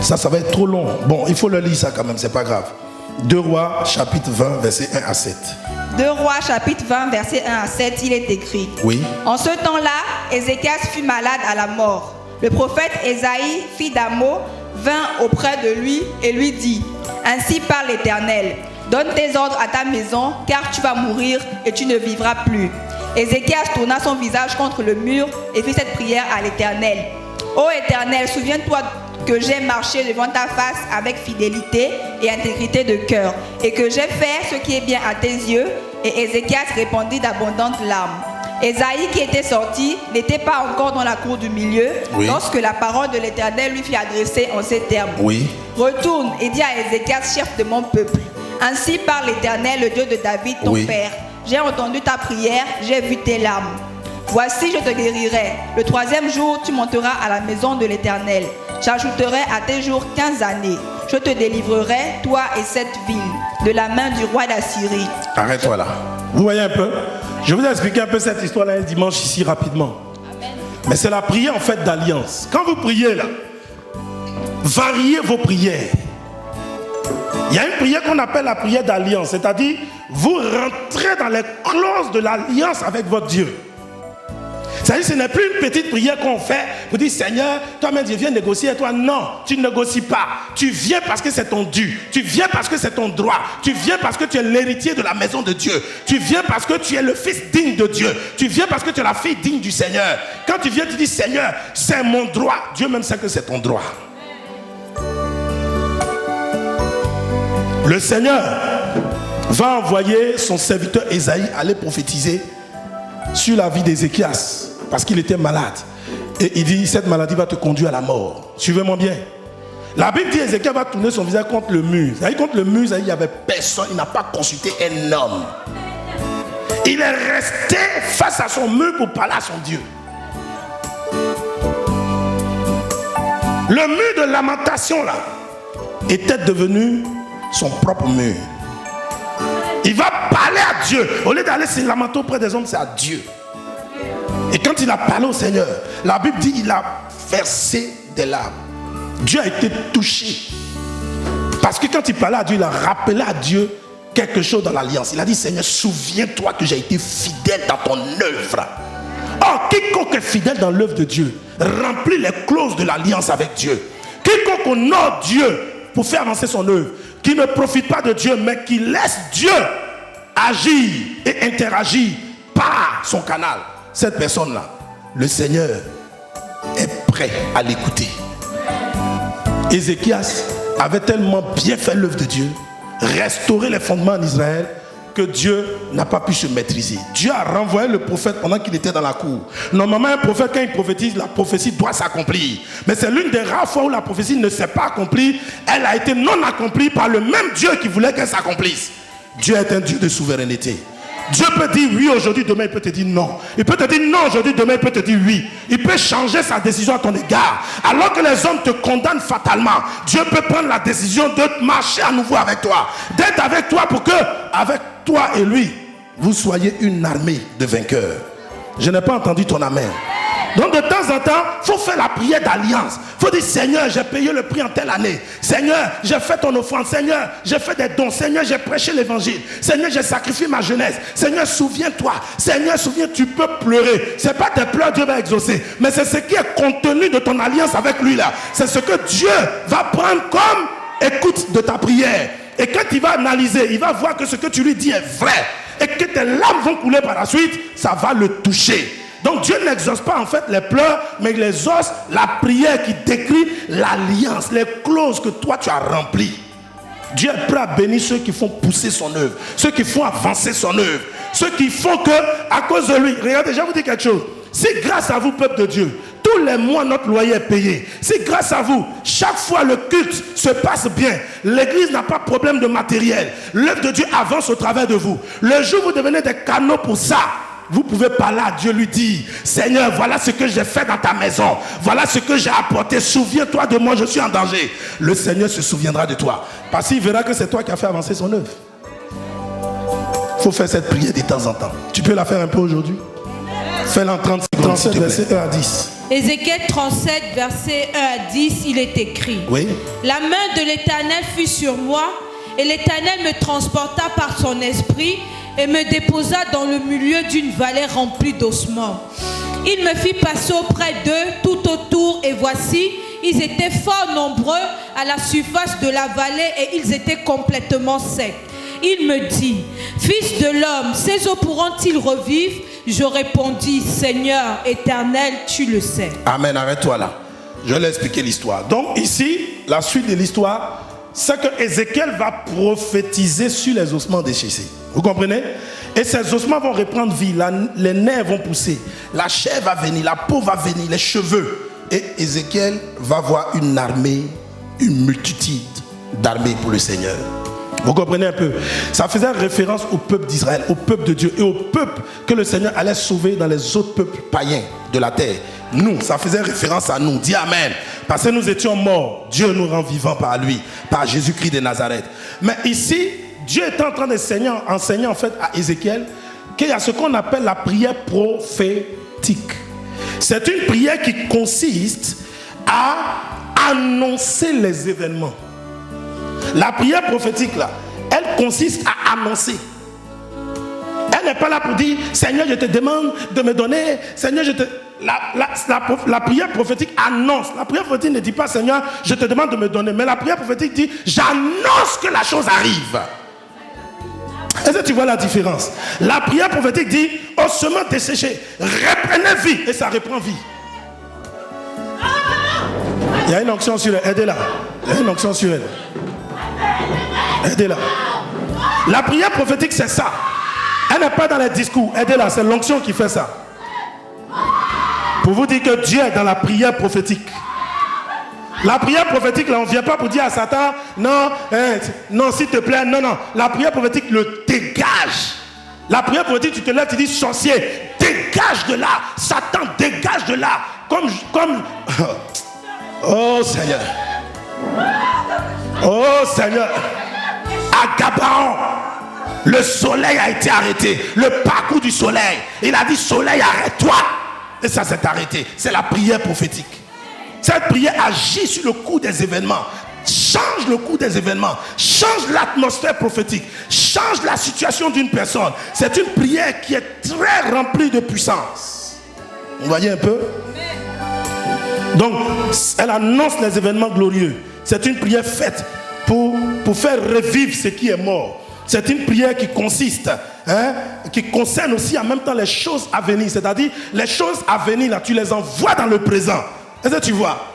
Ça va être trop long. Bon, il faut le lire ça quand même, c'est pas grave. 2 Rois, chapitre 20, versets 1 à 7. 2 Rois, chapitre 20, versets 1 à 7, il est écrit. Oui. En ce temps-là, Ézéchias fut malade à la mort. Le prophète Ésaïe, fils d'Amo, vint auprès de lui et lui dit: Ainsi parle l'Éternel, donne tes ordres à ta maison, car tu vas mourir et tu ne vivras plus. Ézéchias tourna son visage contre le mur et fit cette prière à l'Éternel. Ô Éternel, souviens-toi que j'ai marché devant ta face avec fidélité et intégrité de cœur, et que j'ai fait ce qui est bien à tes yeux. Et Ézéchias répandit d'abondantes larmes. Ésaïe, qui était sorti, n'était pas encore dans la cour du milieu, oui, lorsque la parole de l'Éternel lui fut adressée en ces termes. Oui. Retourne et dis à Ézéchias, chef de mon peuple: Ainsi parle l'Éternel, le Dieu de David, ton père. J'ai entendu ta prière, j'ai vu tes larmes. Voici, je te guérirai. Le 3e jour, tu monteras à la maison de l'Éternel. J'ajouterai à tes jours 15 années. Je te délivrerai, toi et cette ville, de la main du roi d'Assyrie. Arrête-toi là. Vous voyez un peu? Je vous ai expliqué un peu cette histoire-là un dimanche ici rapidement. Amen. Mais c'est la prière en fait d'alliance. Quand vous priez là, variez vos prières. Il y a une prière qu'on appelle la prière d'alliance. C'est-à-dire, vous rentrez dans les clauses de l'alliance avec votre Dieu. C'est-à-dire, ce n'est plus une petite prière qu'on fait pour dire: Seigneur, toi-même, je viens négocier et toi. Non, tu ne négocies pas. Tu viens parce que c'est ton dû. Tu viens parce que c'est ton droit. Tu viens parce que tu es l'héritier de la maison de Dieu. Tu viens parce que tu es le fils digne de Dieu. Tu viens parce que tu es la fille digne du Seigneur. Quand tu viens, tu dis: Seigneur, c'est mon droit. Dieu même sait que c'est ton droit. Le Seigneur va envoyer son serviteur Ésaïe aller prophétiser sur la vie d'Ézéchias, parce qu'il était malade. Et il dit: cette maladie va te conduire à la mort. Suivez-moi bien. La Bible dit Ézéchias va tourner son visage contre le mur. C'est-à-dire, contre le mur, il n'y avait personne. Il n'a pas consulté un homme. Il est resté face à son mur pour parler à son Dieu. Le mur de lamentation là était devenu son propre mur. Il va parler à Dieu. Au lieu d'aller se lamenter auprès des hommes, c'est à Dieu. Et quand il a parlé au Seigneur, la Bible dit qu'il a versé des larmes. Dieu a été touché. Parce que quand il parlait à Dieu, il a rappelé à Dieu quelque chose dans l'alliance. Il a dit: Seigneur, souviens-toi que j'ai été fidèle dans ton œuvre. Or, quiconque est fidèle dans l'œuvre de Dieu remplit les clauses de l'alliance avec Dieu. Quiconque honore Dieu pour faire avancer son œuvre, qui ne profite pas de Dieu, mais qui laisse Dieu agir et interagir par son canal, cette personne-là, le Seigneur est prêt à l'écouter. Ézéchias avait tellement bien fait l'œuvre de Dieu, restauré les fondements en Israël, que Dieu n'a pas pu se maîtriser. Dieu a renvoyé le prophète pendant qu'il était dans la cour. Normalement, un prophète, quand il prophétise, la prophétie doit s'accomplir. Mais c'est l'une des rares fois où la prophétie ne s'est pas accomplie. Elle a été non accomplie par le même Dieu qui voulait qu'elle s'accomplisse. Dieu est un Dieu de souveraineté. Dieu peut dire oui aujourd'hui, demain il peut te dire non. Il peut te dire non aujourd'hui, demain il peut te dire oui. Il peut changer sa décision à ton égard. Alors que les hommes te condamnent fatalement, Dieu peut prendre la décision de marcher à nouveau avec toi, d'être avec toi pour que, avec toi et lui, vous soyez une armée de vainqueurs. Je n'ai pas entendu ton amen. Donc de temps en temps, il faut faire la prière d'alliance. Il faut dire: Seigneur, j'ai payé le prix en telle année. Seigneur, j'ai fait ton offrande. Seigneur, j'ai fait des dons. Seigneur, j'ai prêché l'évangile. Seigneur, j'ai sacrifié ma jeunesse. Seigneur, souviens-toi. Seigneur, souviens-toi, tu peux pleurer. Ce n'est pas tes pleurs Dieu va exaucer, mais c'est ce qui est contenu de ton alliance avec lui là. C'est ce que Dieu va prendre comme écoute de ta prière. Et quand il va analyser, il va voir que ce que tu lui dis est vrai. Et que tes larmes vont couler par la suite, ça va le toucher. Donc Dieu n'exauce pas en fait les pleurs, mais il exauce la prière qui décrit l'alliance, les clauses que toi tu as remplies. Dieu est prêt à bénir ceux qui font pousser son œuvre, ceux qui font avancer son œuvre, ceux qui font que, à cause de lui, regardez, je vais vous dire quelque chose. Si grâce à vous, peuple de Dieu, tous les mois notre loyer est payé, si grâce à vous, chaque fois le culte se passe bien, l'église n'a pas de problème de matériel, l'œuvre de Dieu avance au travers de vous, le jour où vous devenez des canaux pour ça, vous pouvez parler à Dieu, lui dire: Seigneur, voilà ce que j'ai fait dans ta maison. Voilà ce que j'ai apporté. Souviens-toi de moi, je suis en danger. Le Seigneur se souviendra de toi. Parce qu'il verra que c'est toi qui as fait avancer son œuvre. Il faut faire cette prière de temps en temps. Tu peux la faire un peu aujourd'hui? Fais-le en 37, verset 1 à 10. Ézéchiel 37, verset 1 à 10, il est écrit. Oui. La main de l'Éternel fut sur moi, et l'Éternel me transporta par son esprit et me déposa dans le milieu d'une vallée remplie d'ossements. Il me fit passer auprès d'eux tout autour, et voici, ils étaient fort nombreux à la surface de la vallée et ils étaient complètement secs. Il me dit, fils de l'homme, ces eaux pourront-ils revivre? Je répondis, Seigneur éternel, tu le sais. Amen, arrête-toi là. Je vais expliquer l'histoire. Donc ici, la suite de l'histoire, c'est que Ézéchiel va prophétiser sur les ossements déchaussés. Vous comprenez? Et ces ossements vont reprendre vie, les nerfs vont pousser, la chair va venir, la peau va venir, les cheveux. Et Ézéchiel va voir une armée, une multitude d'armées pour le Seigneur. Vous comprenez un peu? Ça faisait référence au peuple d'Israël, au peuple de Dieu et au peuple que le Seigneur allait sauver dans les autres peuples païens de la terre. Nous, ça faisait référence à nous. Dis Amen. Parce que nous étions morts. Dieu nous rend vivants par lui, par Jésus-Christ de Nazareth. Mais ici, Dieu est en train d'enseigner en fait à Ézéchiel qu'il y a ce qu'on appelle la prière prophétique. C'est une prière qui consiste à annoncer les événements. La prière prophétique là, elle consiste à annoncer. Elle n'est pas là pour dire Seigneur, je te demande de me donner. Seigneur, je te... La prière prophétique annonce. La prière prophétique ne dit pas Seigneur, je te demande de me donner. Mais la prière prophétique dit j'annonce que la chose arrive. Est-ce que tu vois la différence? La prière prophétique dit ossements desséchés, reprenez vie. Et ça reprend vie. Il y a une onction sur elle. Aidez-la. Il y a une onction sur elle. Aidez-la. La prière prophétique, c'est ça. Elle n'est pas dans les discours. Aidez-la, c'est l'onction qui fait ça. Pour vous dire que Dieu est dans la prière prophétique. La prière prophétique, là, on ne vient pas pour dire à Satan, non, non, s'il te plaît, non, non. La prière prophétique le dégage. La prière prophétique, tu te lèves, tu dis, sorcier, dégage de là. Satan, dégage de là. Comme... Oh Seigneur. Oh Seigneur. À Gabaon, le soleil a été arrêté. Le parcours du soleil. Il a dit, soleil, arrête-toi. Et ça s'est arrêté. C'est la prière prophétique. Cette prière agit sur le cours des événements. Change le cours des événements. Change l'atmosphère prophétique. Change la situation d'une personne. C'est une prière qui est très remplie de puissance. Vous voyez un peu? Donc, elle annonce les événements glorieux. C'est une prière faite pour faire revivre ce qui est mort. C'est une prière qui consiste, qui concerne aussi en même temps les choses à venir. C'est-à-dire, les choses à venir, là, tu les envoies dans le présent. Est-ce que tu vois?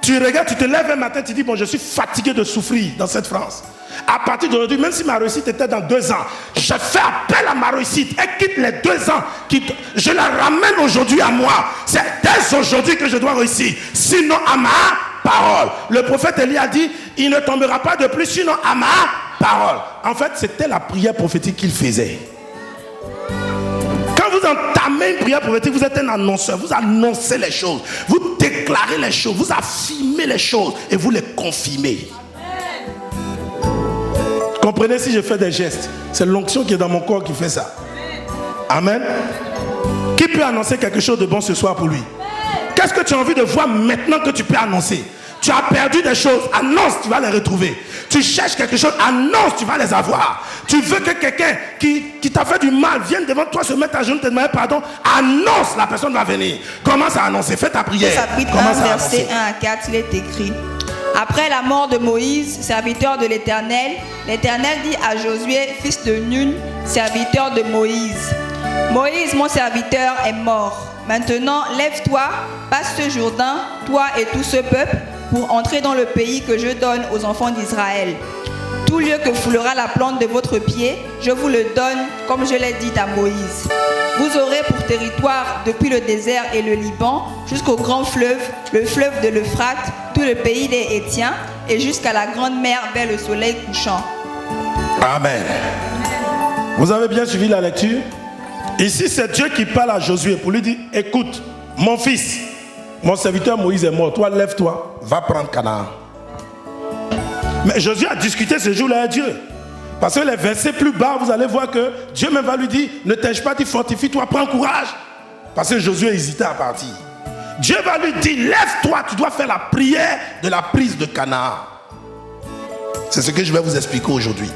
Tu regardes, tu te lèves un matin, tu dis, bon, je suis fatigué de souffrir dans cette France. À partir d'aujourd'hui, même si ma réussite était dans 2 ans, je fais appel à ma réussite. Elle quitte les 2 ans. Je la ramène aujourd'hui à moi. C'est dès aujourd'hui que je dois réussir. Sinon, à ma parole. Le prophète Élie a dit, il ne tombera pas de plus, sinon à ma parole. En fait, c'était la prière prophétique qu'il faisait. Quand vous entamez une prière prophétique, vous êtes un annonceur. Vous annoncez les choses. Vous déclarez les choses. Vous affirmez les choses. Et vous les confirmez. Comprenez, si je fais des gestes, c'est l'onction qui est dans mon corps qui fait ça. Amen. Qui peut annoncer quelque chose de bon ce soir pour lui? Qu'est-ce que tu as envie de voir maintenant que tu peux annoncer? Tu as perdu des choses, annonce, tu vas les retrouver. Tu cherches quelque chose, annonce, tu vas les avoir. Tu veux que quelqu'un qui t'a fait du mal vienne devant toi, se mettre à genoux, te demander pardon, annonce, la personne va venir. Commence à annoncer, fais ta prière. Chapitre 1, verset 1 à 4, il est écrit. Après la mort de Moïse, serviteur de l'Éternel, l'Éternel dit à Josué, fils de Nun, serviteur de Moïse, Moïse, mon serviteur, est mort. Maintenant, lève-toi, passe ce Jourdain, toi et tout ce peuple, pour entrer dans le pays que je donne aux enfants d'Israël. Tout lieu que foulera la plante de votre pied, je vous le donne, comme je l'ai dit à Moïse. Vous aurez pour territoire, depuis le désert et le Liban, jusqu'au grand fleuve, le fleuve de l'Euphrate, tout le pays des Hétiens, et jusqu'à la grande mer vers le soleil couchant. Amen. Vous avez bien suivi la lecture? Ici, c'est Dieu qui parle à Josué pour lui dire, écoute, mon fils, mon serviteur Moïse est mort, toi lève-toi, va prendre Canaan. Mais Josué a discuté ce jour-là avec Dieu. Parce que les versets plus bas, vous allez voir que Dieu même va lui dire, ne t'ai-je pas dit, fortifie-toi, prends courage. Parce que Josué hésitait à partir. Dieu va lui dire, lève-toi, tu dois faire la prière de la prise de Canaan. C'est ce que je vais vous expliquer aujourd'hui.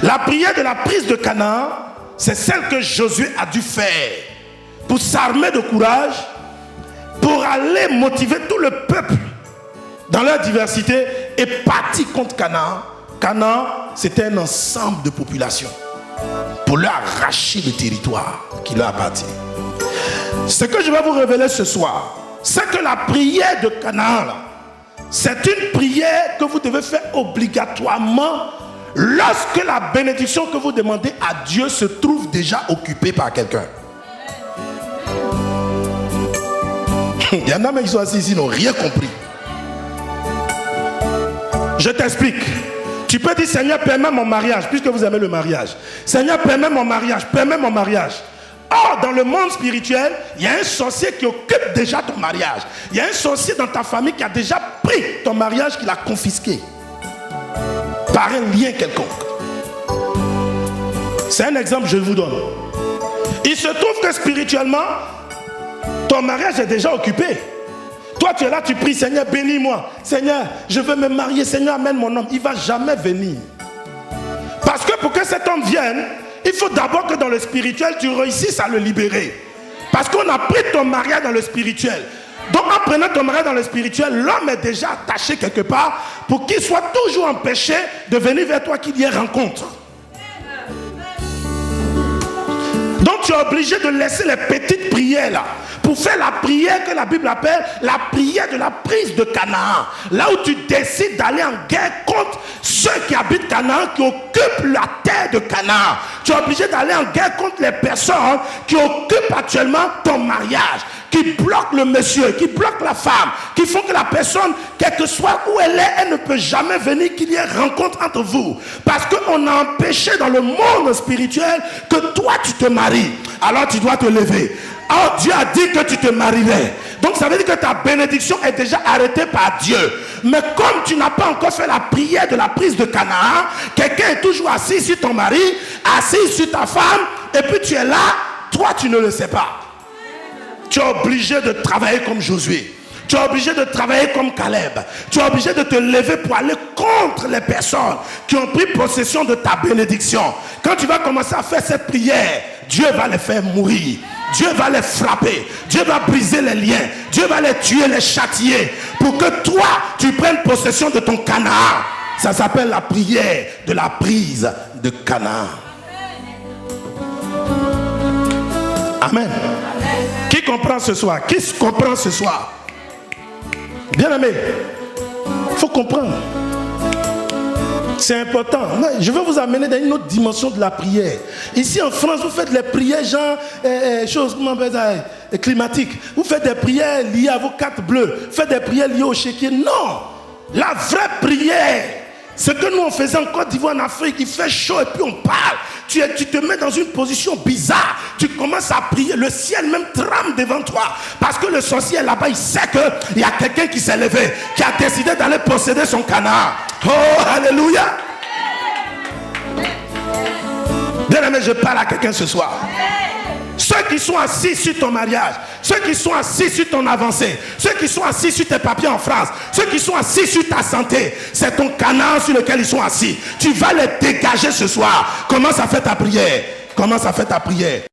La prière de la prise de Canaan, c'est celle que Josué a dû faire pour s'armer de courage, pour aller motiver tout le peuple dans leur diversité et partir contre Canaan. Canaan, c'était un ensemble de populations pour leur arracher le territoire qui leur appartient. Ce que je vais vous révéler ce soir, c'est que la prière de Canaan, c'est une prière que vous devez faire obligatoirement lorsque la bénédiction que vous demandez à Dieu se trouve déjà occupée par quelqu'un. Il y en a même qui sont assis ici, ils n'ont rien compris. Je t'explique. Tu peux dire, Seigneur, permets mon mariage, puisque vous aimez le mariage. Seigneur, permets mon mariage, permets mon mariage. Or, dans le monde spirituel, il y a un sorcier qui occupe déjà ton mariage. Il y a un sorcier dans ta famille qui a déjà pris ton mariage, qui l'a confisqué par un lien quelconque. C'est un exemple que je vous donne. Il se trouve que spirituellement, ton mariage est déjà occupé. Toi, tu es là, tu pries, Seigneur, bénis-moi. Seigneur, je veux me marier. Seigneur, amène mon homme. Il ne va jamais venir. Parce que pour que cet homme vienne, il faut d'abord que dans le spirituel, tu réussisses à le libérer. Parce qu'on a pris ton mariage dans le spirituel. Donc en prenant ton mariage dans le spirituel, l'homme est déjà attaché quelque part pour qu'il soit toujours empêché de venir vers toi, qu'il y ait rencontre. Donc tu es obligé de laisser les petites prières là pour faire la prière que la Bible appelle la prière de la prise de Canaan. Là où tu décides d'aller en guerre contre ceux qui habitent Canaan, qui occupent la terre de Canaan. Tu es obligé d'aller en guerre contre les personnes qui occupent actuellement ton mariage, qui bloquent le monsieur, qui bloquent la femme, qui font que la personne, quel que soit où elle est, elle ne peut jamais venir, qu'il y ait rencontre entre vous. Parce qu'on a empêché dans le monde spirituel que toi tu te maries. Alors tu dois te lever. Oh, Dieu a dit que tu te marierais. Donc ça veut dire que ta bénédiction est déjà arrêtée par Dieu. Mais comme tu n'as pas encore fait la prière de la prise de Canaan, quelqu'un est toujours assis sur ton mari, assis sur ta femme, et puis tu es là, toi tu ne le sais pas. Tu es obligé de travailler comme Josué. Tu es obligé de travailler comme Caleb. Tu es obligé de te lever pour aller contre les personnes qui ont pris possession de ta bénédiction. Quand tu vas commencer à faire cette prière, Dieu va les faire mourir. Dieu va les frapper. Dieu va briser les liens. Dieu va les tuer, les châtier. Pour que toi, tu prennes possession de ton Canaan. Ça s'appelle la prière de la prise de Canaan. Amen. Qui comprend ce soir? Qui comprend ce soir? Bien aimé, il faut comprendre. C'est important. Je veux vous amener dans une autre dimension de la prière. Ici en France, vous faites les prières genre choses climatiques. Vous faites des prières liées à vos cartes bleues. Faites des prières liées au chéquier. Non. La vraie prière, ce que nous on faisait en Côte d'Ivoire, en Afrique, il fait chaud et puis on parle. Tu te mets dans une position bizarre. Tu commences à prier. Le ciel même tremble devant toi. Parce que le sorcier là-bas, il sait qu'il y a quelqu'un qui s'est levé, qui a décidé d'aller posséder son Canaan. Oh, alléluia. Bien aimé, je parle à quelqu'un ce soir. Ceux qui sont assis sur ton mariage, ceux qui sont assis sur ton avancée, ceux qui sont assis sur tes papiers en France, ceux qui sont assis sur ta santé, c'est ton Canaan sur lequel ils sont assis. Tu vas les dégager ce soir. Commence à faire ta prière. Commence à faire ta prière.